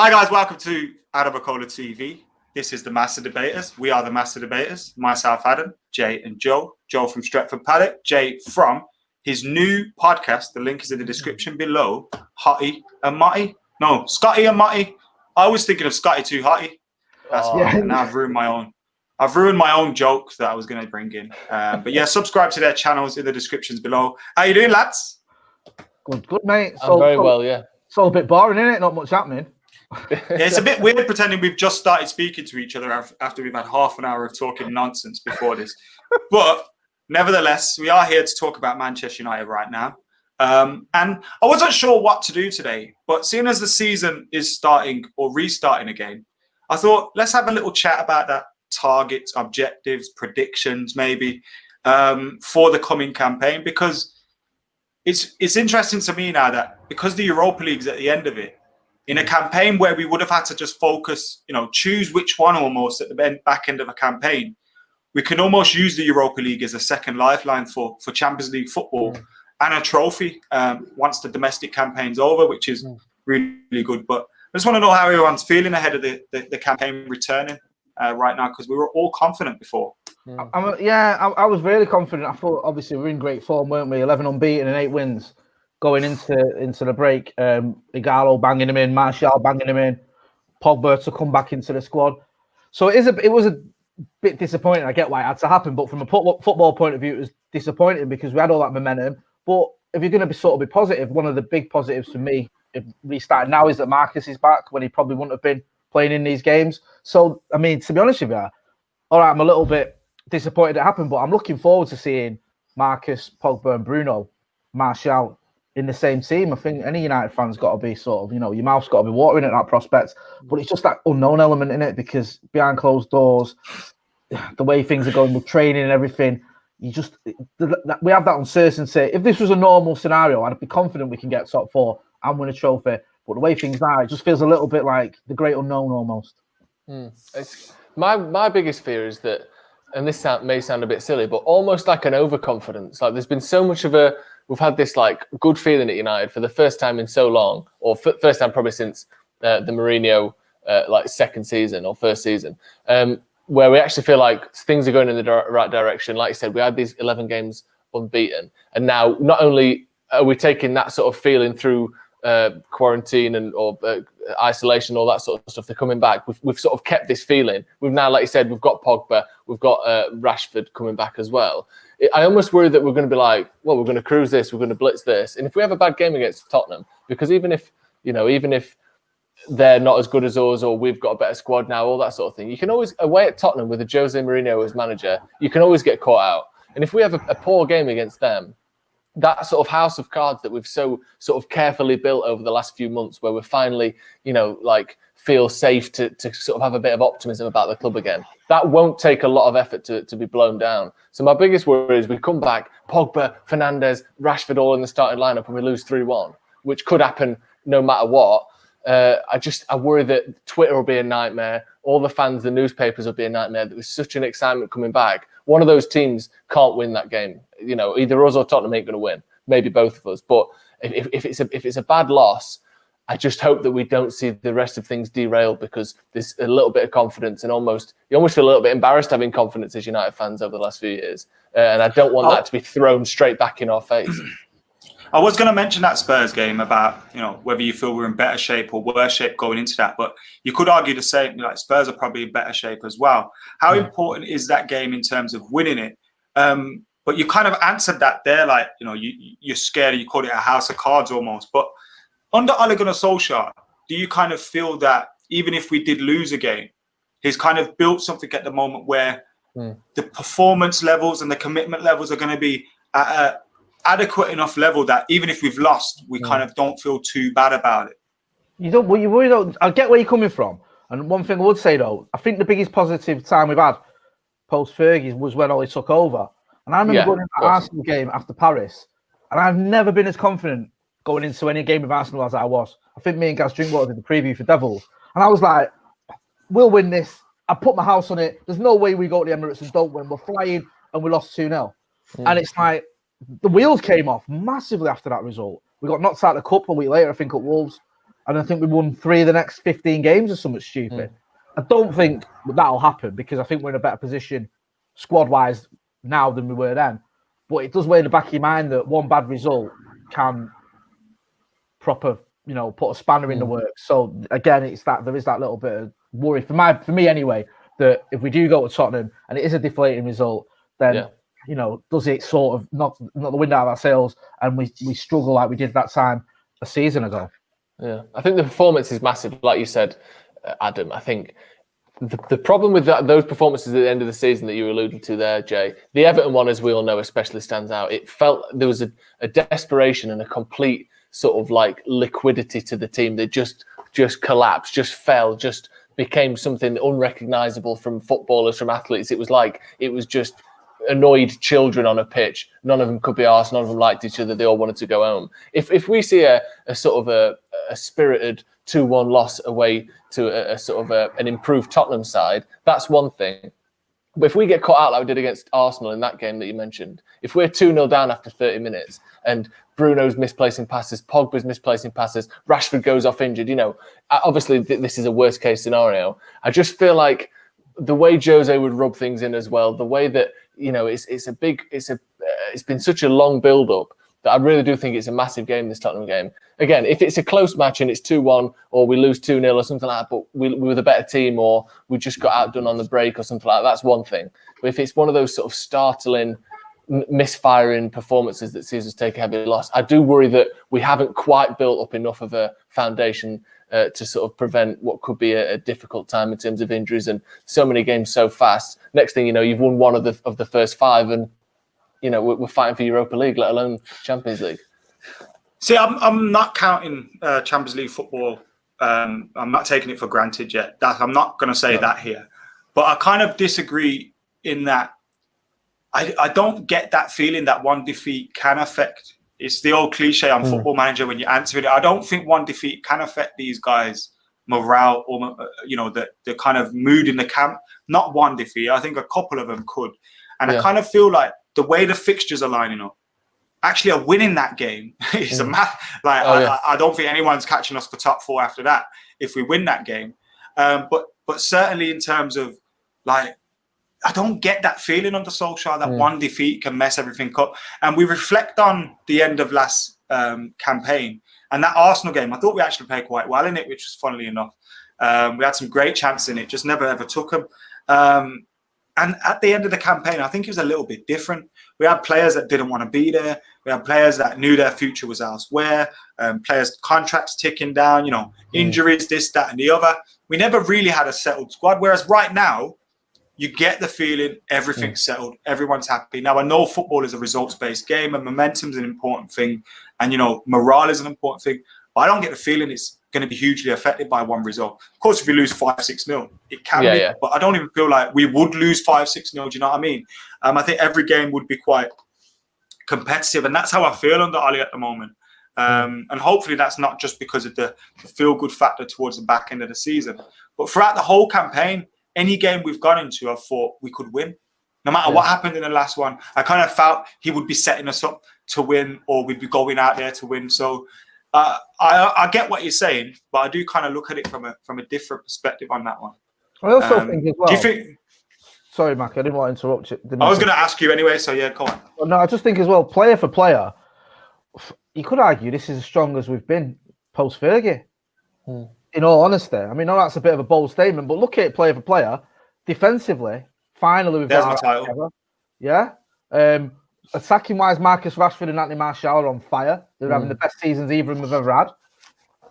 Hi guys, welcome to AdamMcKola TV. This is the Master Debaters. We are the Master Debaters. Myself, Adam, Jay, and Joe. Joe from Stretford Paddock, Jay from his new podcast. The link is in the description below. Hottie and Matty. No, Scotty and Matty. I was thinking of Scotty too Hottie. That's fine. And now I've ruined my own joke that I was going to bring in. But yeah, subscribe to their channels in the descriptions below. How you doing, lads? Good, mate. I'm very well, yeah. It's all a bit boring, isn't it? Not much happening. Yeah, it's a bit weird pretending we've just started speaking to each other after we've had half an hour of talking nonsense before this. But nevertheless, we are here to talk about Manchester United right now. And I wasn't sure what to do today, but seeing as the season is starting or restarting again, I thought let's have a little chat about that. Targets, objectives, predictions, maybe for the coming campaign, because it's interesting to me now that because the Europa League's at the end of it, in a campaign where we would have had to just focus, choose which one almost at the back end of a campaign, we can almost use the Europa League as a second lifeline for Champions League football and a trophy once the domestic campaign's over, which is really good. But I just want to know how everyone's feeling ahead of the campaign returning right now, because we were all confident before. I was really confident. I thought, obviously, we were in great form, weren't we? 11 unbeaten and 8 wins going into the break. Igalo banging him in, Martial banging him in, Pogba to come back into the squad. So it was a bit disappointing. I get why it had to happen, but from a football point of view, it was disappointing because we had all that momentum. But if you're going to be positive, one of the big positives for me, if restarting now, is that Marcus is back when he probably wouldn't have been playing in these games. So, I mean, to be honest with you, all right, I'm a little bit disappointed it happened, but I'm looking forward to seeing Marcus, Pogba and Bruno, Martial in the same team. I think any United fan's got to be your mouth's got to be watering at that prospect. But it's just that unknown element in it, because behind closed doors, the way things are going with training and everything, we have that uncertainty. If this was a normal scenario, I'd be confident we can get top 4 and win a trophy. But the way things are, it just feels a little bit like the great unknown almost. It's, my biggest fear is that, and this may sound a bit silly, but almost like an overconfidence. Like there's been so much of we've had this like good feeling at United for the first time in so long, or first time probably since the Mourinho second season or first season, where we actually feel like things are going in the right direction. Like you said, we had these 11 games unbeaten, and now not only are we taking that sort of feeling through quarantine or isolation, all that sort of stuff, they're coming back. We've sort of kept this feeling. We've now, like you said, we've got Pogba, we've got Rashford coming back as well. I almost worry that we're going to be like, well, we're going to cruise this, we're going to blitz this, and if we have a bad game against Tottenham, because even if they're not as good as us, or we've got a better squad now, all that sort of thing, you can always, away at Tottenham with a Jose Mourinho as manager, you can always get caught out. And if we have a poor game against them, that sort of house of cards that we've so sort of carefully built over the last few months, where we're finally, feel safe to sort of have a bit of optimism about the club again, that won't take a lot of effort to be blown down. So my biggest worry is we come back, Pogba, Fernandes, Rashford all in the starting lineup, and we lose 3-1, which could happen no matter what. I worry that Twitter will be a nightmare. All the fans, the newspapers will be a nightmare. There was such an excitement coming back. One of those teams can't win that game. Either us or Tottenham ain't going to win. Maybe both of us. But if it's a bad loss, I just hope that we don't see the rest of things derail, because there's a little bit of confidence, and you almost feel a little bit embarrassed having confidence as United fans over the last few years. And I don't want that to be thrown straight back in our face. I was going to mention that Spurs game about, whether you feel we're in better shape or worse shape going into that, but you could argue the same, like Spurs are probably in better shape as well. How important is that game in terms of winning it? But you kind of answered that there, like, you're scared, you call it a house of cards almost. But under Ole Gunnar Solskjaer, do you kind of feel that even if we did lose a game, he's kind of built something at the moment where the performance levels and the commitment levels are going to be at a adequate enough level that even if we've lost, we kind of don't feel too bad about it? You worry though. I get where you're coming from. And one thing I would say though, I think the biggest positive time we've had post Fergie was when Ole took over. And I remember going into the Arsenal game after Paris, and I've never been as confident going into any game with Arsenal as I was. I think me and Gaz Drinkwater did the preview for Devils, and I was like, we'll win this. I put my house on it. There's no way we go to the Emirates and don't win. We're flying, and we lost 2-0. And it's like, the wheels came off massively after that result. We got knocked out of the cup a week later, I think, at Wolves. and I think we won 3 of the next 15 games or something stupid. I don't think that'll happen because I think we're in a better position squad-wise now than we were then. But it does weigh in the back of your mind that one bad result can put a spanner in the works. So again, it's that there is that little bit of worry for me anyway, that if we do go to Tottenham and it is a deflating result, then does it sort of knock the wind out of our sails and we struggle like we did that time a season ago? Yeah, I think the performance is massive, like you said, Adam. I think the problem with those performances at the end of the season that you alluded to there, Jay, the Everton one, as we all know, especially stands out. It felt there was a desperation and a complete sort of like liquidity to the team that just collapsed, just fell, just became something unrecognisable from footballers, from athletes. It was just annoyed children on a pitch. None of them could be arsed. None of them liked each other. They all wanted to go home. If we see a sort of a spirited 2-1 loss away to a sort of an improved Tottenham side, that's one thing. But if we get caught out like we did against Arsenal in that game that you mentioned, if we're 2-0 down after 30 minutes and Bruno's misplacing passes, Pogba's misplacing passes, Rashford goes off injured, obviously this is a worst case scenario. I just feel like the way Jose would rub things in as well, the way that, it's been such a long build up that I really do think it's a massive game, this Tottenham game. Again, if it's a close match and it's 2-1 or we lose 2-0 or something like that, but we were the better team or we just got outdone on the break or something like that, that's one thing. But if it's one of those sort of startling, misfiring performances that sees us take a heavy loss, I do worry that we haven't quite built up enough of a foundation to sort of prevent what could be a difficult time in terms of injuries and so many games so fast. Next thing you know, you've won one of the first 5 and we're fighting for Europa League, let alone Champions League. See, I'm not counting Champions League football. I'm not taking it for granted yet. I'm not going to say that here. But I kind of disagree in that I don't get that feeling that one defeat can affect. It's the old cliche on Football Manager when you answer it. I don't think one defeat can affect these guys' morale or, the kind of mood in the camp. Not one defeat. I think a couple of them could. And I kind of feel like the way the fixtures are lining up, actually are winning that game is a math. I don't think anyone's catching us for top 4 after that if we win that game. But certainly in terms of I don't get that feeling under Solskjaer that one defeat can mess everything up. And we reflect on the end of last campaign and that Arsenal game. I thought we actually played quite well in it, which was funnily enough. We had some great chances in it, just never ever took them. And at the end of the campaign, I think it was a little bit different. We had players that didn't want to be there. We had players that knew their future was elsewhere. Players' contracts ticking down, injuries, this, that, and the other. We never really had a settled squad. Whereas right now, you get the feeling everything's settled. Everyone's happy. Now, I know football is a results-based game and momentum's an important thing. And, morale is an important thing. But I don't get the feeling it's going to be hugely affected by one result. Of course, if we lose 5-6-0, it can be. Yeah. But I don't even feel like we would lose 5-6-0. Do you know what I mean? I think every game would be quite competitive. And that's how I feel under Ali at the moment. And hopefully that's not just because of the feel-good factor towards the back end of the season. But throughout the whole campaign, any game we've gone into, I thought we could win. No matter what happened in the last one, I kind of felt he would be setting us up to win or we'd be going out there to win. So I get what you're saying, but I do kind of look at it from a different perspective on that one. I also think as well. Do you think? Sorry, Mac, I didn't want to interrupt you. I was going to ask you anyway, so yeah, go on. Well, no, I just think as well, player for player, you could argue this is as strong as we've been post Fergie. In all honesty, I mean, that's a bit of a bold statement, but look at it player for player. Defensively, finally we've got our act together. Yeah. Attacking wise, Marcus Rashford and Anthony Martial are on fire. They're having the best seasons either of them have ever had.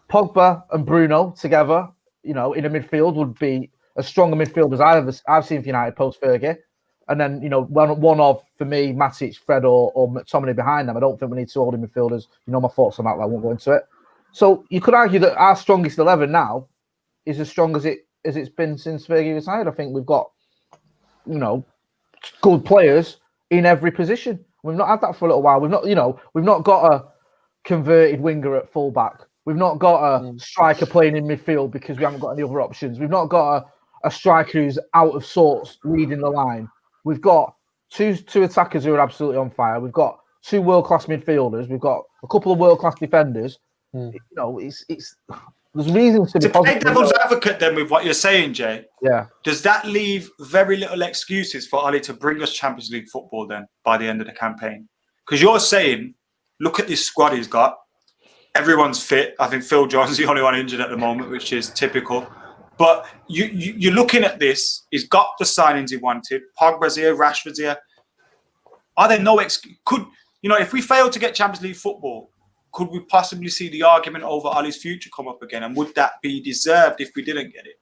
Pogba and Bruno together, in a midfield would be as strong a midfield as I've seen for United post Fergie. And then, one of, for me, Matic, Fred or McTominay behind them. I don't think we need 2 holding midfielders. My thoughts on that, I won't go into it. So you could argue that our strongest 11 now is as strong as it's been since Fergie retired. I think we've got, good players in every position. We've not had that for a little while. We've not got a converted winger at fullback. We've not got a striker playing in midfield because we haven't got any other options. We've not got a striker who's out of sorts leading the line. We've got two attackers who are absolutely on fire. We've got 2 world-class midfielders. We've got a couple of world-class defenders. It's the There's reasons to be To play positive. devil's advocate then with what you're saying, Jay, Yeah. does that leave very little excuses for Oli to bring us Champions League football then by the end of the campaign? Because you're saying, look at this squad he's got. Everyone's fit. I think Phil Jones is the only one injured at the moment, which is typical. But you're looking at this. He's got the signings he wanted. Pogba's here, Rashford's here. Are there no if we fail to get Champions League football, could we possibly see the argument over Oli's future come up again? And would that be deserved if we didn't get it?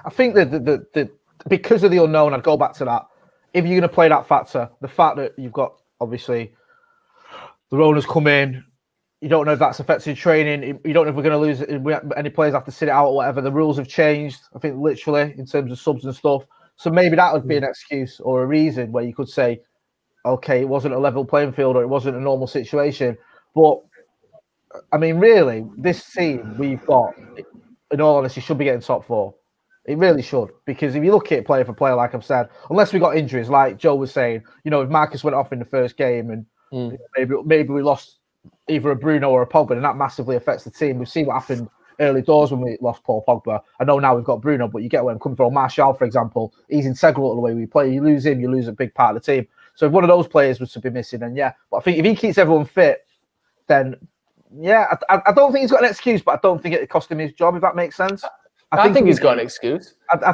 I think that because of the unknown, I'd go back to that. If you're going to play that factor, the fact that you've got, obviously, the Rona's come in, you don't know if that's affected training. You don't know if we're going to lose it. Any players have to sit it out or whatever. The rules have changed, I think, literally, in terms of subs and stuff. So maybe that would be an excuse or a reason where you could say, okay, it wasn't a level playing field or it wasn't a normal situation. But, I mean, really, this team we've got, in all honesty, should be getting top 4. It really should. Because if you look at it player for player, like I've said, unless we got injuries, like Joe was saying, if Marcus went off in the first game and maybe we lost either a Bruno or a Pogba, and that massively affects the team. We've seen what happened early doors when we lost Paul Pogba. I know now we've got Bruno, but you get where I'm coming from. Martial, for example, he's integral to the way we play. You lose him, you lose a big part of the team. So if one of those players was to be missing, then yeah. But I think if he keeps everyone fit, then yeah, I don't think he's got an excuse, but I don't think it cost him his job, if that makes sense. I think he's got an excuse. I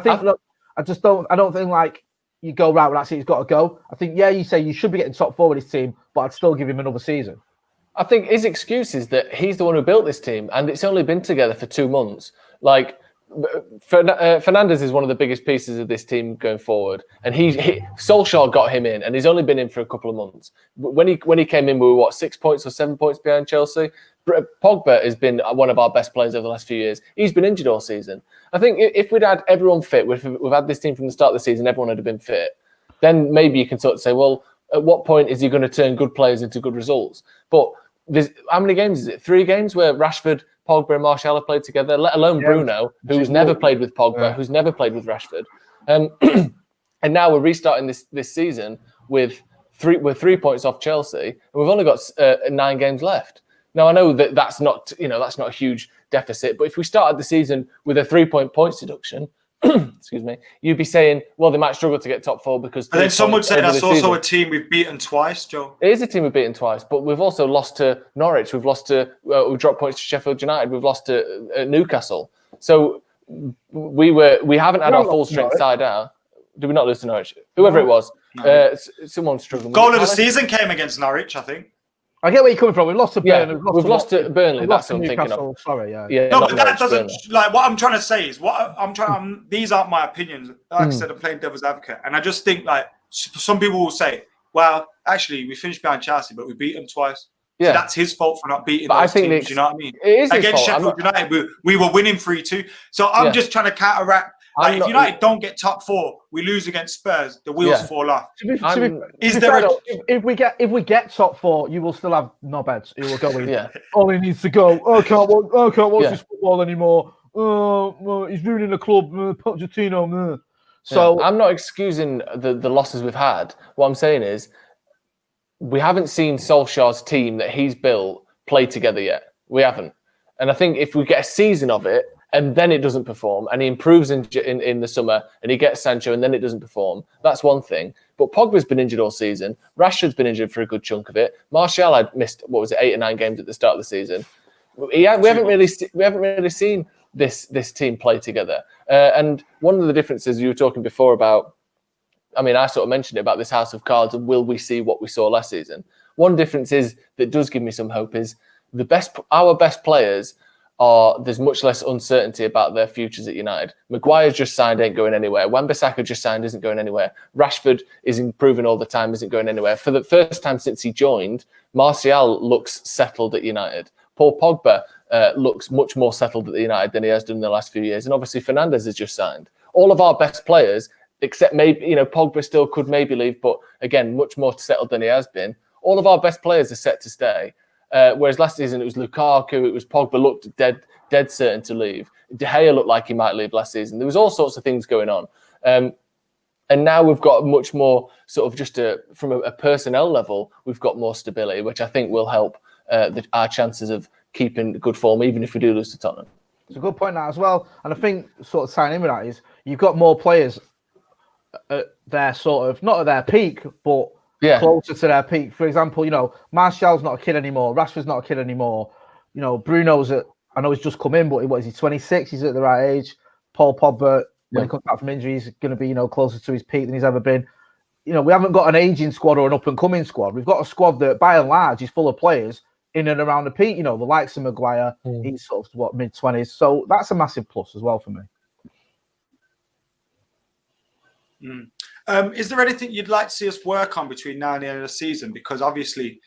don't think like you go right when that's it, he's got to go. I think, yeah, you say you should be getting top 4 with his team, but I'd still give him another season. I think his excuse is that he's the one who built this team and it's only been together for 2 months. Like, Fernandes is one of the biggest pieces of this team going forward. And Solskjaer got him in and he's only been in for a couple of months. When he came in, we were, 6 points or 7 points behind Chelsea? Pogba has been one of our best players over the last few years. He's been injured all season. I think if we'd had everyone fit, we've had this team from the start of the season, everyone had been fit, then maybe you can sort of say, well, at what point is he going to turn good players into good results? But how many games is it? 3 games where Rashford, Pogba and Martial have played together, let alone Bruno, who's never played with Pogba, who's never played with Rashford. And now we're restarting this season with 3 points off Chelsea, and we've only got 9 games left. Now, I know that's not a huge deficit, but if we started the season with a 3-point points deduction, excuse me, you'd be saying, well, they might struggle to get top 4 because... And then some would say that's also a team we've beaten twice, Joe. It is a team we've beaten twice, but we've also lost to Norwich. We've dropped points to Sheffield United. We've lost to Newcastle. So we haven't had our full strength side out. Did we not lose to Norwich? Whoever it was. No. Someone struggling. Goal of the season came against Norwich, I think. I get where you're coming from. We've lost to Burnley. We've lost to Burnley. That's what I'm thinking of. Sorry, yeah. No, but that doesn't. Like, what I'm trying to say is, these aren't my opinions. Like I said, I'm playing devil's advocate, and I just think like some people will say, "Well, actually, we finished behind Chelsea, but we beat them twice." Yeah, so that's his fault for not beating those teams. You know what I mean? It is against Sheffield United. We were winning 3-2. So I'm just trying to counteract. Like, if United don't get top 4, we lose against Spurs, the wheels fall off. If we get top 4, you will still have knobheads who will go in. Oh, he needs to go. I can't watch this football anymore. He's ruining the club. Pochettino. So I'm not excusing the losses we've had. What I'm saying is, we haven't seen Solskjaer's team that he's built play together yet. We haven't. And I think if we get a season of it, and then it doesn't perform, and he improves in the summer, and he gets Sancho, and then it doesn't perform, that's one thing. But Pogba's been injured all season. Rashford's been injured for a good chunk of it. Martial had missed, 8 or 9 games at the start of the season. We haven't really seen this team play together. And one of the differences you were talking before about, I mean, I sort of mentioned it about this house of cards, and will we see what we saw last season? One difference that does give me some hope is our best players there's much less uncertainty about their futures at United. Maguire's just signed, ain't going anywhere. Wan-Bissaka just signed, isn't going anywhere. Rashford is improving all the time, isn't going anywhere. For the first time since he joined, Martial looks settled at United. Paul Pogba looks much more settled at United than he has done in the last few years. And obviously Fernandes has just signed. All of our best players, except maybe, Pogba still could maybe leave, but again, much more settled than he has been. All of our best players are set to stay. Whereas last season it was Lukaku, it was Pogba looked dead certain to leave. De Gea looked like he might leave last season. There was all sorts of things going on. And now we've got much more sort of just from a personnel level, we've got more stability, which I think will help our chances of keeping good form, even if we do lose to Tottenham. It's a good point now as well. And I think sort of tying in with that is you've got more players at their sort of, not at their peak, but closer to their peak. For example, Martial's not a kid anymore. Rashford's not a kid anymore. Bruno's I know he's just come in, but what is he, 26? He's at the right age. Paul Pogba, when he comes back from injury, he's going to be, closer to his peak than he's ever been. We haven't got an aging squad or an up-and-coming squad. We've got a squad that, by and large, is full of players in and around the peak. The likes of Maguire, he's sort of, mid-20s. So that's a massive plus as well for me. Is there anything you'd like to see us work on between now and the end of the season? Because obviously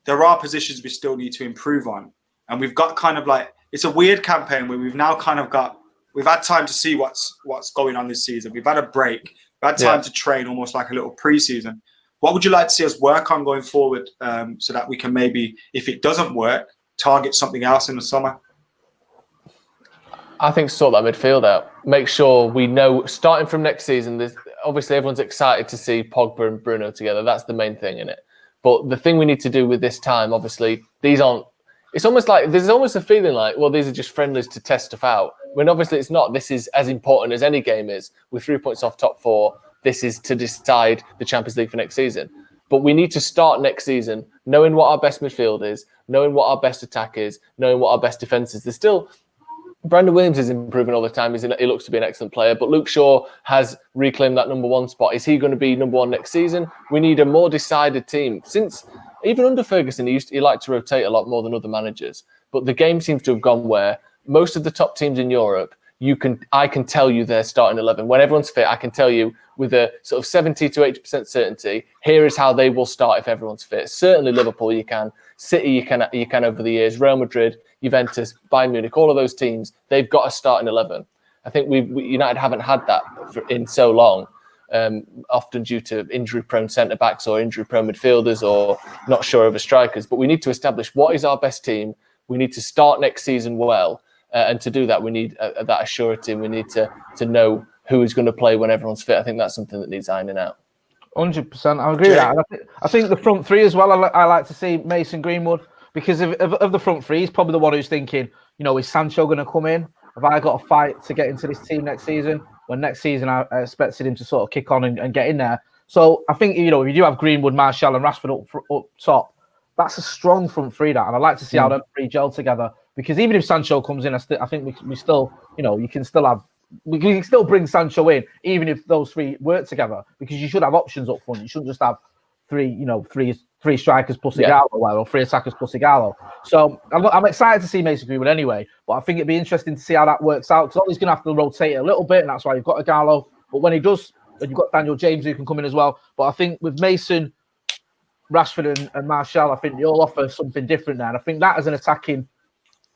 there are positions we still need to improve on. And we've got kind of like, it's a weird campaign where we've now kind of we've had time to see what's going on this season. We've had a break. We've had time to train, almost like a little pre-season. What would you like to see us work on going forward so that we can maybe, if it doesn't work, target something else in the summer? I think sort that midfield out. Make sure we know, starting from next season, obviously everyone's excited to see Pogba and Bruno together. That's the main thing in it. But the thing we need to do with this time, obviously, these aren't, it's almost like, there's almost a feeling like, well, these are just friendlies to test stuff out. When obviously it's not. This is as important as any game is. With 3 points off top four, this is to decide the Champions League for next season. But we need to start next season knowing what our best midfield is, knowing what our best attack is, knowing what our best defence is. There's still, Brandon Williams is improving all the time. He looks to be an excellent player, but Luke Shaw has reclaimed that number one spot. Is he going to be number one next season? We need a more decided team. Since even under Ferguson, he liked to rotate a lot more than other managers. But the game seems to have gone where most of the top teams in Europe, I can tell you their starting 11. When everyone's fit, I can tell you with a sort of 70 to 80% certainty, here is how they will start if everyone's fit. Certainly Liverpool, you can. City, you can over the years. Real Madrid, Juventus, Bayern Munich, all of those teams, they've got a starting 11. I think United haven't had that in so long, often due to injury-prone centre-backs or injury-prone midfielders or not sure over strikers. But we need to establish what is our best team. We need to start next season well. And to do that, we need that assurity. We need to know who is going to play when everyone's fit. I think that's something that needs ironing out. 100%. I agree with that. I think the front three as well, I like to see Mason Greenwood, because of the front three, he's probably the one who's thinking, is Sancho going to come in? Have I got a fight to get into this team next season? When next season, I expected him to sort of kick on and get in there. So I think, if you do have Greenwood, Martial and Rashford up top, that's a strong front three, that. And I'd like to see how them three gel together. Because even if Sancho comes in, I think we still, we can still bring Sancho in, even if those three work together. Because you should have options up front. You shouldn't just have three strikers plus Igalo, or three attackers plus Igalo. So I'm excited to see Mason Greenwood anyway. But I think it'd be interesting to see how that works out. Because he's going to have to rotate a little bit, and that's why you've got Igalo. But when he does, and you've got Daniel James who can come in as well. But I think with Mason, Rashford, and Martial, I think they all offer something different there. And I think that as an attacking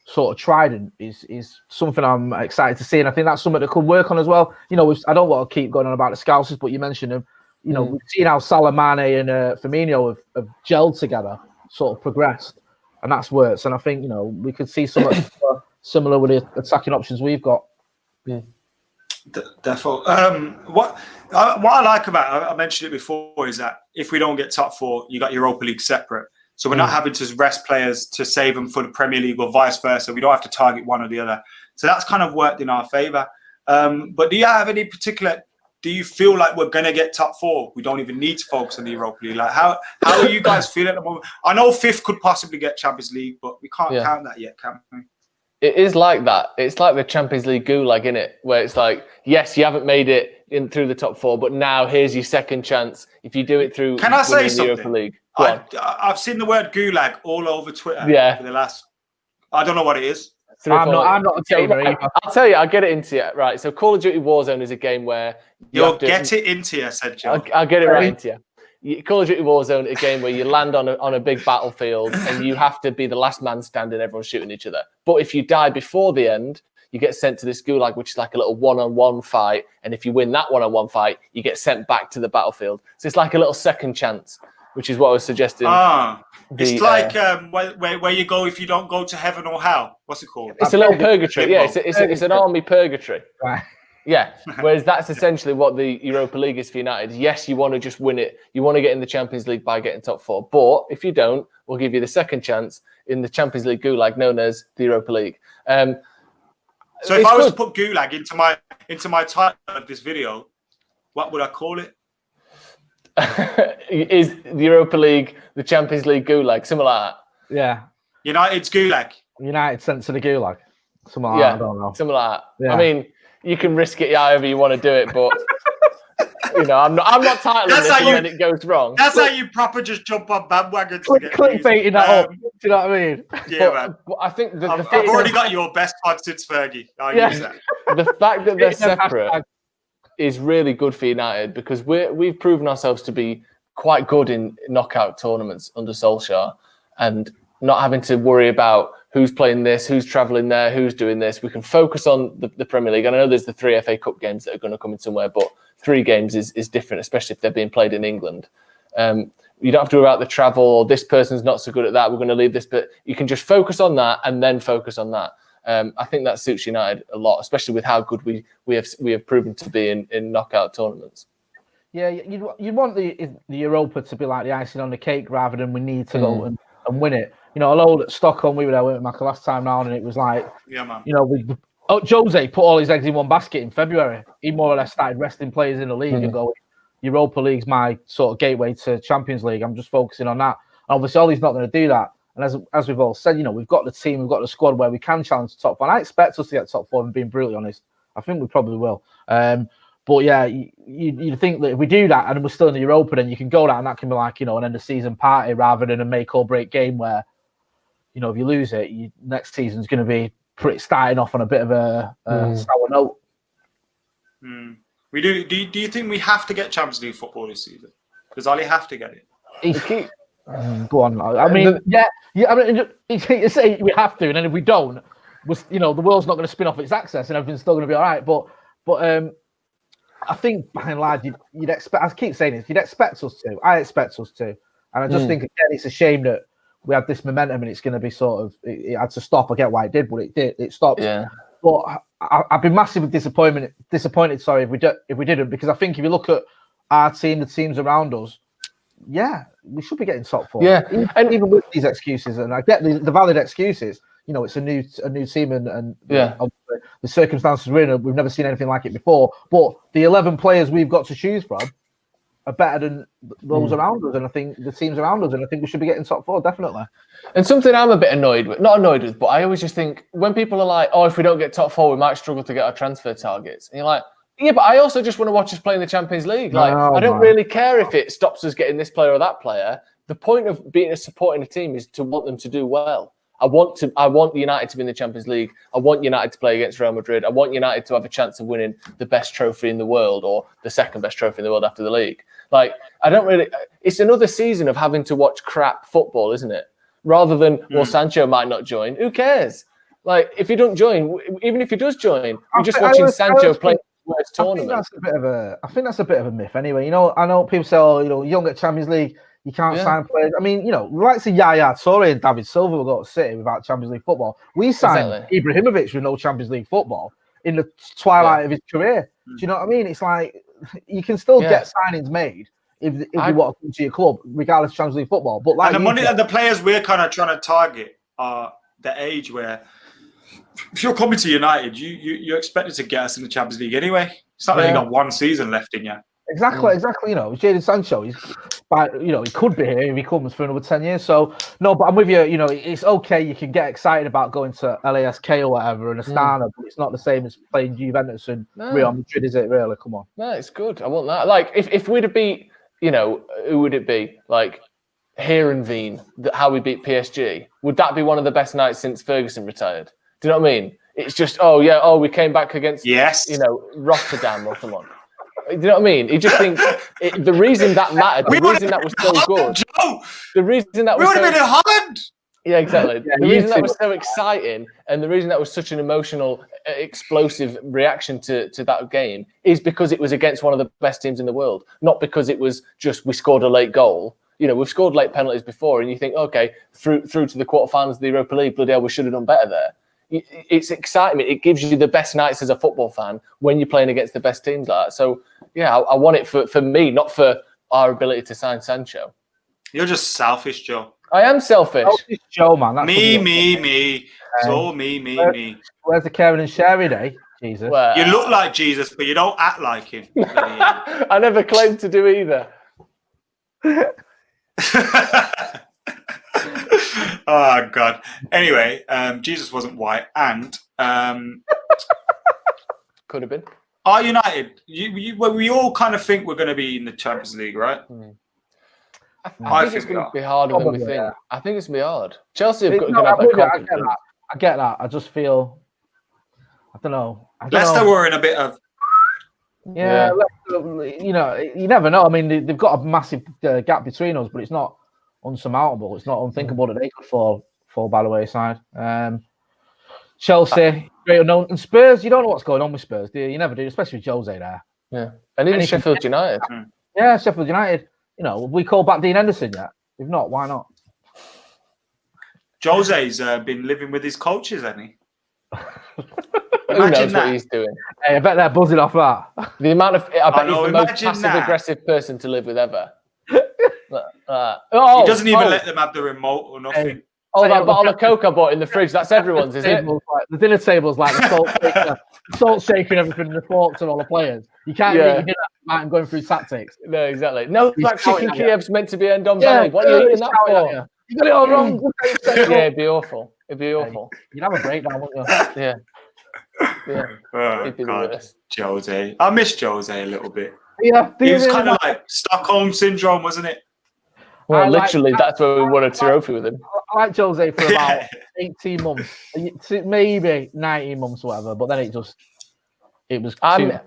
sort of trident is something I'm excited to see, and I think that's something that could work on as well. I don't want to keep going on about the Scousers, but you mentioned them. We've seen how Salah, Mane, and Firmino have gelled together, sort of progressed, and that's worked. And I think we could see something similar with the attacking options we've got. Yeah. Definitely. What I like about, I mentioned it before, is that if we don't get top four, you got Europa League separate. So we're not having to rest players to save them for the Premier League or vice versa. We don't have to target one or the other. So that's kind of worked in our favour. But do you have any particular, do you feel like we're going to get top four? We don't even need to focus on the Europa League. Like how are you guys feeling at the moment? I know fifth could possibly get Champions League, but we can't count that yet, can we? It is like that. It's like the Champions League gulag, isn't it? Where it's like, yes, you haven't made it in through the top four, but now here's your second chance. If you do it through, can I say something? Europa League. I've seen the word gulag all over Twitter for the last, I don't know what it is. I'm not a gamer either. I'll tell you, I'll get it into you. Right, so Call of Duty Warzone is a game where you'll get it into you, said Joe. I'll get it right into you. Call of Duty Warzone is a game where you land on a big battlefield and you have to be the last man standing, everyone's shooting each other. But if you die before the end, you get sent to this gulag, which is like a little one-on-one fight. And if you win that one-on-one fight, you get sent back to the battlefield. So it's like a little second chance, which is what I was suggesting. It's like where you go if you don't go to heaven or hell. What's it called? It's a little purgatory. Yeah, it's an army purgatory. Right. Yeah. Whereas that's essentially what the Europa League is for United. Yes, you want to just win it. You want to get in the Champions League by getting top four. But if you don't, we'll give you the second chance in the Champions League gulag known as the Europa League. So if I was to put Gulag into my title of this video, what would I call it? Is the Europa League, the Champions League Gulag, something like that? Yeah. United's Gulag. United sent to the Gulag. Something like that, I don't know. Something like that. Yeah. I mean, you can risk it however you want to do it, but I'm not titling this when it goes wrong. That's how you proper just jump on bandwagons to get clickbaiting that up. Do you know what I mean? Yeah, man. I think I've already got your best pod since Fergie. Use that. The fact that they're separate is really good for United because we've proven ourselves to be quite good in knockout tournaments under Solskjaer and not having to worry about who's playing this, who's travelling there, who's doing this. We can focus on the Premier League. And I know there's the 3 FA Cup games that are going to come in somewhere, but 3 games is different, especially if they're being played in England. You don't have to worry about the travel or this person's not so good at that. We're going to leave this, but you can just focus on that and then focus on that. I think that suits United a lot, especially with how good we have proven to be in knockout tournaments. Yeah, you'd want the Europa to be like the icing on the cake rather than we need to go and win it. Although at Stockholm, we were there with Michael last time round, and it was like, yeah, man. Jose put all his eggs in one basket in February. He more or less started resting players in the league and going, Europa League's my sort of gateway to Champions League. I'm just focusing on that. And obviously, Ollie's not going to do that. And as we've all said, we've got the team, we've got the squad where we can challenge the top 4. And I expect us to get top 4, and being brutally honest. I think we probably will. But yeah, you think that if we do that and we're still in the Europa, then you can go that and that can be like, an end of season party rather than a make or break game where, if you lose it, next season's going to be starting off on a bit of a sour note. We do. Do you think we have to get Champions League football this season? Does Ollie have to get it? Go on. I mean, I mean, you say we have to, and then if we don't, the world's not going to spin off its axis, and everything's still going to be all right. But I think by and large, you'd expect. I keep saying this. You'd expect us to. I expect us to, and I just think again, it's a shame that we had this momentum, and it's going to be sort of. It had to stop. I get why it did, but it did. It stopped. Yeah. But I'd be massively disappointed. Sorry, if we didn't, because I think if you look at our team, the teams around us, yeah, we should be getting top 4. Yeah, and even with these excuses, and I get the valid excuses. It's a new team, and the circumstances we're in, we've never seen anything like it before. But the 11 players we've got to choose from are better than those around us, and I think the teams around us, and I think we should be getting top 4 definitely. And something I'm a bit not annoyed with, but I always just think when people are like, "Oh, if we don't get top 4, we might struggle to get our transfer targets," and you're like, "Yeah, but I also just want to watch us play in the Champions League. Like, I don't really care if it stops us getting this player or that player. The point of supporting a team is to want them to do well. I want United to be in the Champions League. I want United to play against Real Madrid. I want United to have a chance of winning the best trophy in the world or the second best trophy in the world after the league. Like, it's another season of having to watch crap football, isn't it? Rather than, Sancho might not join. Who cares? Like, if he don't join, even if he does join, you're just watching Sancho play the worst tournament. I think that's a bit of a myth anyway. I know people say, you don't get Champions League, you can't sign players. I mean, like Yaya Toure and David Silva will go to City without Champions League football. We signed Ibrahimovic with no Champions League football in the twilight of his career. Do you know what I mean? It's like you can still get signings made if you want to come to your club, regardless of Champions League football. But like and the money and the players we're kind of trying to target are the age where if you're coming to United, you're expected to get us in the Champions League anyway. It's not like you got one season left in you. Exactly. Jadon Sancho, he could be here if he comes for another 10 years. So, no, but I'm with you. It's okay. You can get excited about going to LASK or whatever and Astana, but it's not the same as playing Juventus and Real Madrid, is it, really? Come on. No, it's good. I want that. Like, if we'd have beat, who would it be? Like, Heerenveen, how we beat PSG. Would that be one of the best nights since Ferguson retired? Do you know what I mean? It's just, we came back against, Rotterdam or someone. Do you know what I mean? You just think the reason that mattered, the reason that was so good, the reason that was we would have been in Holland. Yeah, exactly. The reason that was so exciting and the reason that was such an emotional, explosive reaction to that game is because it was against one of the best teams in the world, not because it was just we scored a late goal. We've scored late penalties before, and you think, okay, through to the quarterfinals of the Europa League, bloody hell, we should have done better there. It's excitement. It gives you the best nights as a football fan when you're playing against the best teams like that. So, I want it for me, not for our ability to sign Sancho. You're just selfish, Joe. I am selfish. Selfish Joe, man. That's Me. It's all me. Where's the caring and sharing, eh? Jesus. Well, You look like Jesus, but you don't act like him. I never claimed to do either. Oh God. Anyway, Jesus wasn't white, and Could have been. are United? We all kind of think we're going to be in the Champions League, right? I think it's going to be harder than we think. Yeah. I think it's going to be hard. Chelsea have got to No, have that confidence. I get that. I just feel, I don't know. Leicester were in a bit of. Yeah, you know, you never know. I mean, they've got a massive gap between us, but it's not unsurmountable. It's not unthinkable that they could fall by the wayside. Chelsea, great unknown. And Spurs, you don't know what's going on with Spurs, do you? You never do, especially with Jose there. Yeah, and even Sheffield United. Yeah, Sheffield United. You know, have we called back Dean Henderson yet? If not, why not? Jose's been living with his coaches, hasn't he? Who knows what he's doing? Hey, I bet they're buzzing off that. The amount of I bet he's the most imagine passive-aggressive person to live with ever. He doesn't even let them have the remote or nothing. Hey. That bottle of Coke I bought in the fridge, that's everyone's, is it? The dinner table's like the salt shaker and everything, and the forks and all the players. You can't eat your dinner and going through tactics. No, exactly. No, He's that chicken shouting Kiev's meant to be Ndom. What are you eating that for? You got it all wrong. Yeah, it'd be awful. It'd be awful. You'd have a breakdown, wouldn't you? Yeah. Oh, It'd be the God. worst. Jose. I miss Jose a little bit. Yeah, He was kind of like Stockholm syndrome, wasn't it? Well, literally, that's where we won a trophy with him. I like Jose for about 18 months, maybe 19 months, or whatever. But then it was too.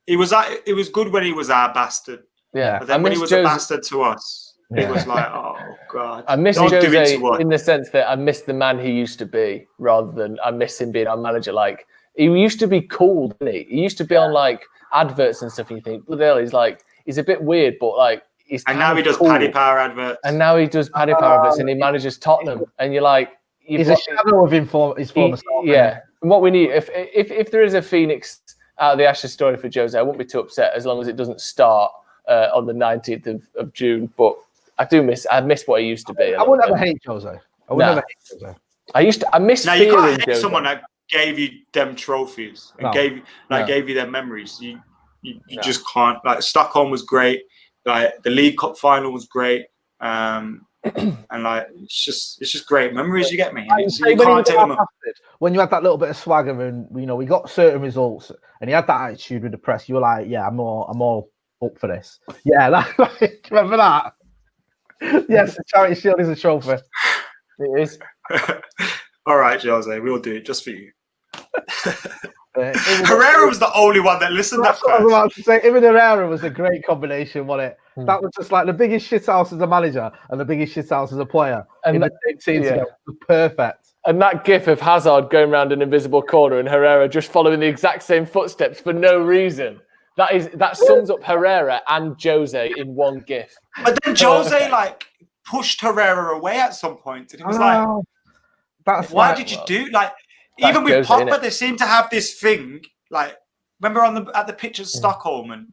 It was good when he was our bastard. Yeah, But then when he was a bastard to us, it was like, oh God. I miss Jose in the sense that I miss the man he used to be, rather than I miss him being our manager. Like, he used to be cool, didn't he? He used to be on like adverts and stuff, and you think, bloody hell, he's a bit weird, but like he's. And now he does Paddy Power adverts. And now he does Paddy Power adverts, and he manages Tottenham, and you're like, he's a shadow of his former self. Yeah, and what we need, if there is a phoenix out of the ashes story for Jose, I won't be too upset as long as it doesn't start on the 19th of June. But I miss what he used to be. I would never hate Jose. I would never hate Jose. I miss now, fearing you can't hate Jose. someone that gave you them trophies and gave you them memories. You just can't. Like, Stockholm was great. Like, the League Cup final was great. And like, it's just great memories. You get me? You can't take them. When you had that little bit of swagger and we got certain results, and he had that attitude with the press, you were like, yeah, I'm all up for this. Yeah, remember that? Yes, the Charity Shield is a trophy. It is. All right, Jose, we'll do it just for you. Herrera was the only one that listened. That's what I was about to say. Him and Herrera was a great combination, wasn't it? That was just like the biggest shithouse as a manager and the biggest shithouse as a player. And the same team together was perfect. And that gif of Hazard going around an invisible corner and Herrera just following the exact same footsteps for no reason. That sums up Herrera and Jose in one gif. But then Jose pushed Herrera away at some point, and it was why did you do even with Jose, Pogba? They seem to have this thing. Like, remember at the pitch at Stockholm, and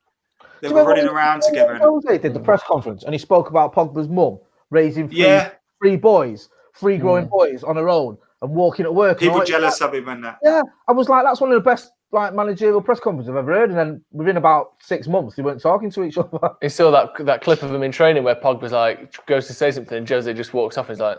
they were running around together. Jose did the press conference, and he spoke about Pogba's mum raising three growing boys on her own and walking at work. People jealous of him and that. Yeah, I was like, that's one of the best managerial press conferences I've ever heard. And then within about 6 months, they weren't talking to each other. You saw that clip of him in training where Pogba's goes to say something and Jose just walks off and he's like,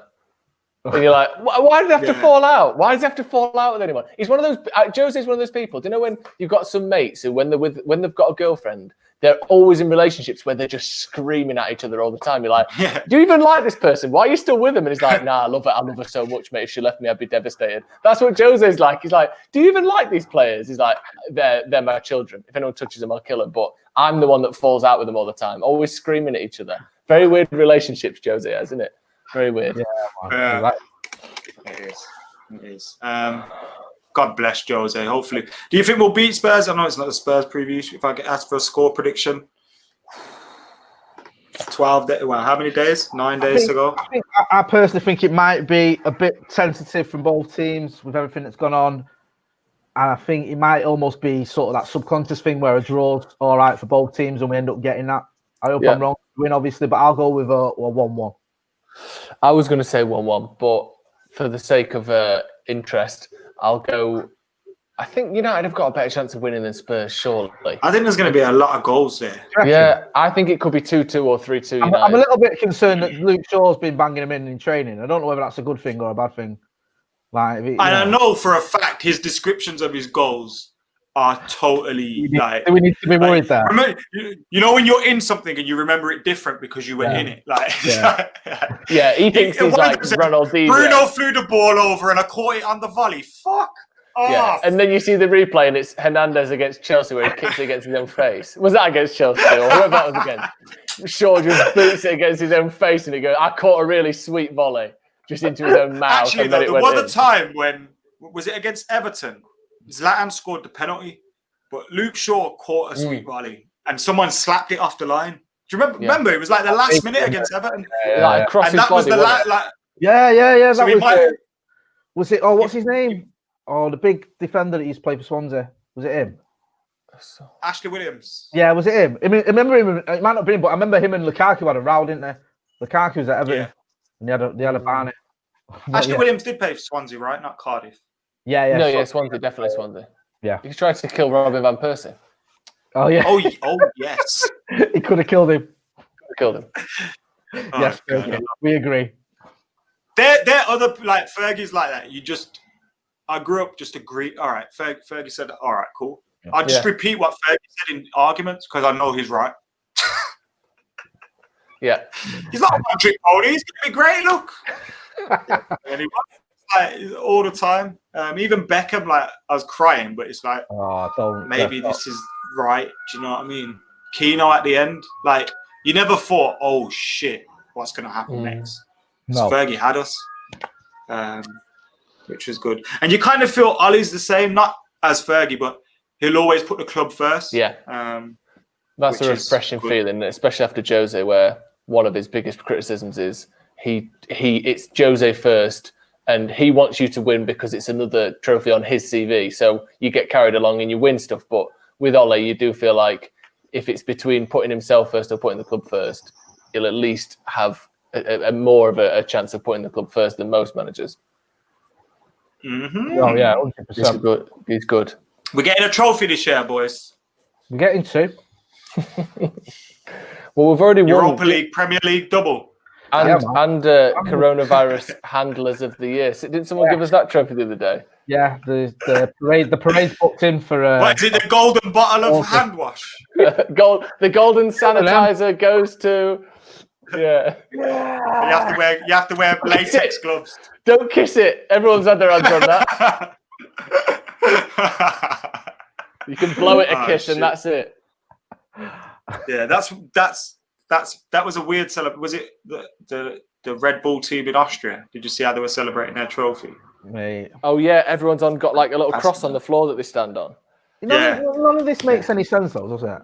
and you're like, why did they have to fall out? Why does he have to fall out with anyone? He's one of those. Jose's one of those people. Do you know when you've got some mates who, when they've got a girlfriend, they're always in relationships where they're just screaming at each other all the time. You're like, do you even like this person? Why are you still with them? And he's like, nah, I love her. I love her so much, mate. If she left me, I'd be devastated. That's what Jose's like. He's like, do you even like these players? He's like, they're my children. If anyone touches them, I'll kill them. But I'm the one that falls out with them all the time, always screaming at each other. Very weird relationships, Jose has, isn't it? Very weird. Yeah. It is. God bless Jose. Hopefully, do you think we'll beat Spurs? I know it's not a Spurs preview. If I get asked for a score prediction, 12 days. Well, how many days? 9 days to go. I personally think it might be a bit tentative from both teams with everything that's gone on. And I think it might almost be sort of that subconscious thing where a draw's all right for both teams, and we end up getting that. I hope I'm wrong. win, obviously, but I'll go with a 1-1. I was going to say 1-1, but for the sake of interest, I'll go. I think United have got a better chance of winning than Spurs, surely. I think there's going to be a lot of goals there. Yeah, I think it could be 2-2 or 3-2 United. I'm a little bit concerned that Luke Shaw's been banging him in training. I don't know whether that's a good thing or a bad thing. Like, I know for a fact his descriptions of his goals are totally like. Do we need to be worried there? Remember, you know when you're in something and you remember it different because you were in it. Like, yeah, he thinks he's like Ronaldinho. Bruno flew the ball over and I caught it on the volley. Fuck. Yeah, and then you see the replay and it's Hernandez against Chelsea where he kicks it against his own face. Was that against Chelsea or whoever that was against? Shaw just boots it against his own face and he goes, I caught a really sweet volley just into his own mouth. Actually, there was a time when, was it against Everton? Zlatan scored the penalty, but Luke Shaw caught a sweet volley and someone slapped it off the line. Do you remember? Yeah. Remember, it was like the last minute against Everton. Like across his body, Yeah. That was it. Oh, what's his name? Yeah. Oh, the big defender that used to play for Swansea. Was it him? Ashley Williams. Yeah, was it him? I mean, I remember him. It might not be him, but I remember him and Lukaku had a row, didn't they? Lukaku was at Everton, and they had a Barney. Ashley Williams did play for Swansea, right? Not Cardiff. Yeah. No, Swansea, definitely Swansea. Yeah. He tried to kill Robin van Persie. Oh yeah. Oh yes. He could have killed him. Killed him. Yes, we agree. They're other like Fergie's like that. I grew up just agree. All right, Fergie said, all right, cool. I just repeat what Fergie said in arguments because I know he's right. Yeah. He's not a one-trick pony. He's going to be great, look. Anyway, like, all the time. Even Beckham, like, I was crying, but it's like, maybe this is right. Do you know what I mean? Keno at the end, like, you never thought, oh, shit, what's going to happen next? No. So Fergie had us. Which was good. And you kind of feel Ollie's the same, not as Fergie, but he'll always put the club first. Yeah. That's a refreshing feeling, especially after Jose, where one of his biggest criticisms is it's Jose first, and he wants you to win because it's another trophy on his CV. So you get carried along and you win stuff. But with Ollie, you do feel like if it's between putting himself first or putting the club first, he'll at least have a more of a chance of putting the club first than most managers. Mm-hmm. Oh yeah, 100%. He's good. We're getting a trophy this year, boys. We're getting two. Well, we've already won Europa League, Premier League double, and coronavirus handlers of the year. So didn't someone give us that trophy the other day? Yeah, the parade's booked in for. What is it? The golden bottle of hand wash. The golden sanitizer goes to. Yeah. You have to wear latex gloves. Don't kiss it. Everyone's had their hands on that. You can blow it a kiss and that's it. Yeah, that was a weird celebration. Was it the Red Bull team in Austria? Did you see how they were celebrating their trophy? Mate. Oh yeah, everyone's got like a little cross on the floor that they stand on. None of this makes any sense though, does it?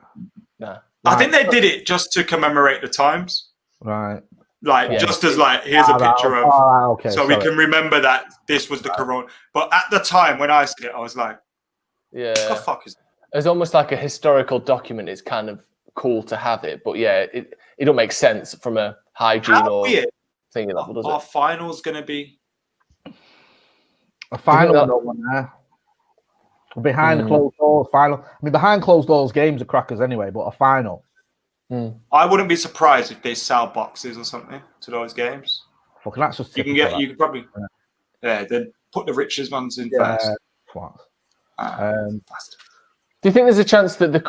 No. I think they did it just to commemorate the times. Right. Like just as like here's a picture of we can remember that this was the corona. But at the time when I said it, I was like, what the fuck is that? It's almost like a historical document. It's kind of cool to have it, but yeah, it don't make sense from a hygiene or thing level, does it? Our final's gonna be a final one there. Behind the closed doors, final. I mean, behind closed doors, games are crackers anyway, but a final. I wouldn't be surprised if they sell boxes or something to those games. Well, that's just you could probably they'd put the richest ones in first. Do you think there's a chance that the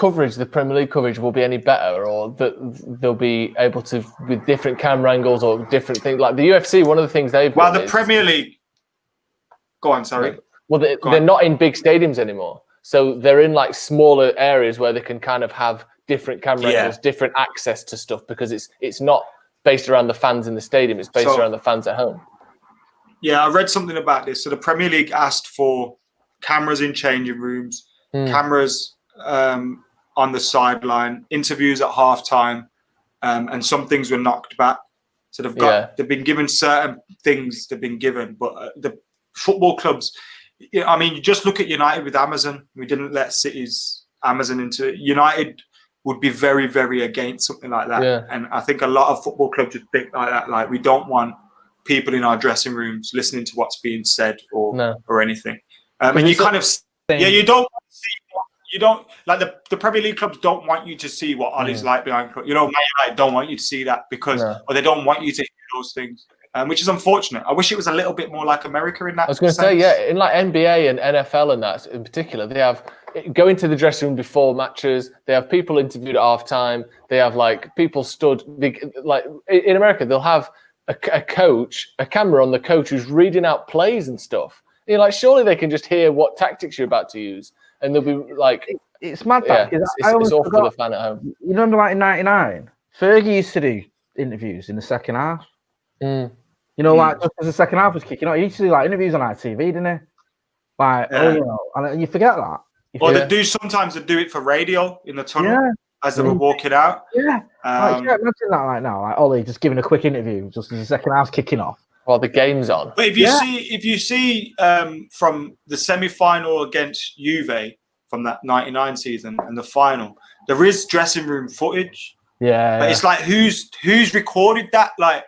Premier League coverage will be any better, or that they'll be able to, with different camera angles or different things? Like the UFC, one of the things they've done the Premier League. Go on, sorry. Well, they're not in big stadiums anymore, so they're in like smaller areas where they can kind of have different camera angles, different access to stuff, because it's not based around the fans in the stadium; it's based around the fans at home. Yeah, I read something about this. So the Premier League asked for cameras in changing rooms, cameras on the sideline, interviews at halftime, and some things were knocked back. So they've been given certain things. They've been given, but the football clubs. I mean, you just look at United with Amazon. We didn't let City's Amazon into it. United would be very, very against something like that. Yeah. And I think a lot of football clubs would think like that. Like, we don't want people in our dressing rooms listening to what's being said or anything. And you kind of, you don't see what, you don't, like the Premier League clubs don't want you to see what Ollie's like behind, Man United don't want you to see that because, or they don't want you to hear those things. Which is unfortunate. I wish it was a little bit more like America in that. I was going to say, yeah, in like NBA and NFL and that in particular, they have go into the dressing room before matches. They have people interviewed at halftime. They have like people stood. Like in America, they'll have a camera on the coach who's reading out plays and stuff. You're like, surely they can just hear what tactics you're about to use, and they'll be like, it's mad. Yeah, it's awful for the fan at home. You remember, like in '99, Fergie used to do interviews in the second half. Like just as the second half was kicking off, he used to do like interviews on ITV, didn't he? Like, and you forget that. Sometimes they do it for radio in the tunnel as they were walking out. Yeah, imagine that right now, like Ollie just giving a quick interview just as the second half's kicking off while the game's on. But if you see from the semi-final against Juve from that '99 season and the final, there is dressing room footage. But it's like who's recorded that? Like,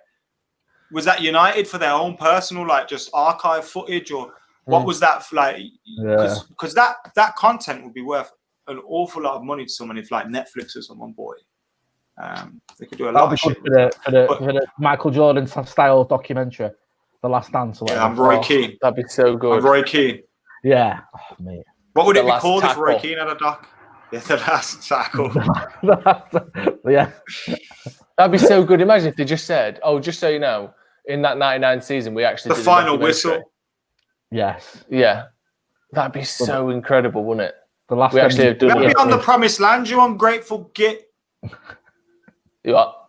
was that United for their own personal, like just archive footage, or what was that like? Because that content would be worth an awful lot of money to someone if like Netflix or someone bought it. They could do a lot of shit. For the Michael Jordan style documentary, The Last Dance. Or I'm Roy Keane. That'd be so good. I'm Roy Keane. Yeah, mate. What would it be called if Roy Keane had a doc? Yeah, The Last Tackle. Yeah. That'd be so good. Imagine if they just said, "Oh, just so you know, in that '99 season, we actually the did final whistle." Yes. Yeah, that'd be so incredible, wouldn't it? The last we actually have done it. On the Promised Land, you ungrateful git. You what?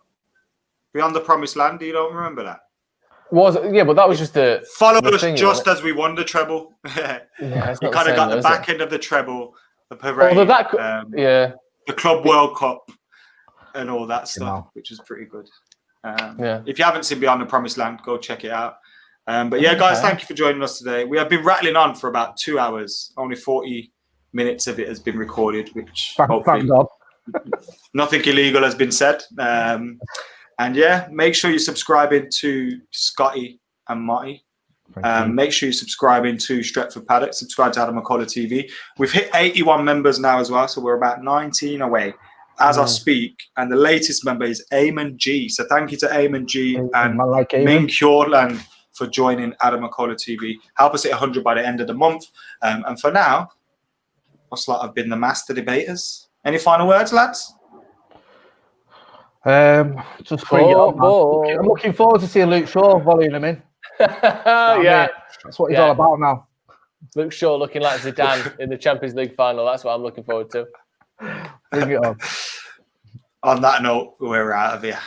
Beyond the Promised Land. You don't remember that? But that was just the follow us just as we won the treble. You kind of got the back end of the treble, the parade, the Club World Cup, and all that stuff, which is pretty good. If you haven't seen Beyond the Promised Land, go check it out. But yeah, guys, thank you for joining us today. We have been rattling on for about 2 hours. Only 40 minutes of it has been recorded, which hopefully nothing illegal has been said. And yeah, make sure you're subscribing to Scotty and Marty. Make sure you're subscribing to Stretford Paddock. Subscribe to AdamMcKola TV. We've hit 81 members now as well, so we're about 19 away as I speak. And the latest member is Eamon G. So thank you to Eamon G and McKola for joining AdamMcKola TV. Help us hit 100 by the end of the month. And for now, I've been the master debaters. Any final words, lads? Just bring it on. I'm looking forward to seeing Luke Shaw volleying him in. That's what he's all about now. Luke Shaw looking like Zidane in the Champions League final. That's what I'm looking forward to. Bring it on. On that note, we're out of here.